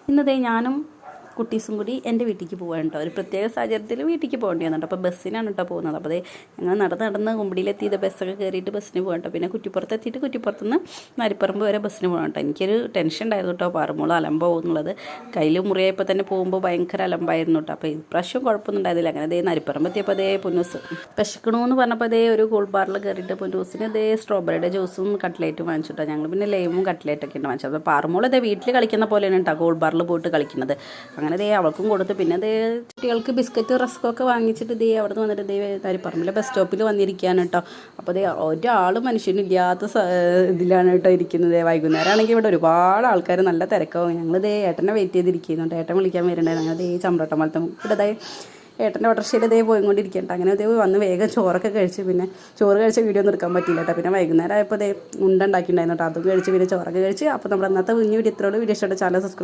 ഇന്നതേ ഞാനും കുട്ടീസും കൂടി എൻ്റെ വീട്ടിലേക്ക് പോകാൻ കേട്ടോ. ഒരു പ്രത്യേക സാഹചര്യത്തിൽ വീട്ടിലേക്ക് പോകേണ്ടി വന്നിട്ട് അപ്പോൾ ബസ്സിനാണ് കേട്ടോ പോകുന്നത്. അപ്പോൾ ഞങ്ങൾ നടന്ന് കുമ്പിടിയിലെത്തിയത് ബസ്സൊക്കെ കയറിയിട്ട് ബസ്സിന് പോകാൻ കേട്ടോ. പിന്നെ കുറ്റിപ്പുറത്ത് എത്തിയിട്ട് കുറ്റിപ്പുറത്തുനിന്ന് നരിപ്പറമ്പ് വരെ ബസ്സിന് പോകാൻ കേട്ടോ. എനിക്കൊരു ടെൻഷൻ ഉണ്ടായിരുന്നു കേട്ടോ, പാറുമ്പോൾ അലമ്പാവും എന്നുള്ളത്. കയ്യിൽ മുറിയായപ്പോൾ തന്നെ പോകുമ്പോൾ ഭയങ്കര അലമ്പായിരുന്നു കേട്ടോ. അപ്പോൾ ഇപ്രാവശ്യം കുഴപ്പമൊന്നും ഉണ്ടായിരുന്നില്ല. അങ്ങനെ നരിപ്പറമ്പ് എത്തിയപ്പോൾ പൊന്നൂസ് വിശക്കണമെന്ന് പറഞ്ഞപ്പോൾ ഒരു കൂൾ ബാറിൽ കയറിയിട്ട് പൊന്നൂസിന് സ്ട്രോബെറിയുടെ ജ്യൂസും കട്ട്ലേറ്റും വാങ്ങിച്ചു കേട്ടോ. ഞങ്ങൾ പിന്നെ ലൈമും കട്ട്ലേറ്റൊക്കെ ഉണ്ട് വാങ്ങിച്ചത്. അപ്പോൾ പാറുമ്പോൾ വീട്ടിൽ കളിക്കുന്ന പോലെയാണ് കേട്ടോ കൂൾ ബാറിൽ പോയിട്ട് കളിക്കുന്നത്. അങ്ങനെ അവൾക്കും കൊടുത്ത് പിന്നെ കുട്ടികൾക്ക് ബിസ്ക്കറ്റ് റസ്കൊക്കെ വാങ്ങിച്ചിട്ട് അവിടെ നിന്ന് വന്നിട്ട് നരിപ്പറമ്പിലെ ബസ് സ്റ്റോപ്പിൽ വന്നിരിക്കുകയാണ് കേട്ടോ. അപ്പോൾ ഒരാൾ മനുഷ്യനില്ലാത്ത ഇതിലാണ് കേട്ടോ ഇരിക്കുന്നത്. വൈകുന്നേരം ആണെങ്കിൽ ഇവിടെ ഒരുപാട് ആൾക്കാർ നല്ല തിരക്കാവും. ഞങ്ങൾ ഏട്ടനെ വെയിറ്റ് ചെയ്തിരിക്കുന്നുണ്ട്. ഏട്ടൻ വിളിക്കാൻ വരുന്നുണ്ടായിരുന്നു. ഞങ്ങൾ ചമ്പ്രട്ടം പോലത്തെ ഇവിടെ ഏട്ടൻ്റെ ഓട്ടർഷയിൽ പോയിക്കൊണ്ടിരിക്കട്ടെ. അങ്ങനെ വന്ന് വേഗം ചോറൊക്കെ കഴിച്ച് പിന്നെ ചോറ് കഴിച്ച വീഡിയോ ഒന്നും എടുക്കാൻ പറ്റില്ല കേട്ടോ. പിന്നെ വൈകുന്നേരം ആയപ്പോൾ ഉണ്ട ഉണ്ടാക്കിയിട്ടുണ്ടായിരുന്നു കേട്ടോ. അതും കഴിച്ച് പിന്നെ ചോറൊക്കെ കഴിച്ച്. അപ്പോൾ നമ്മുടെ അന്നത്തെ വീഡിയോ ഇത്രയുള്ള വീഡിയോ ഇഷ്ടപ്പെട്ട ചാനൽ സബ്സ്ക്രൈബ്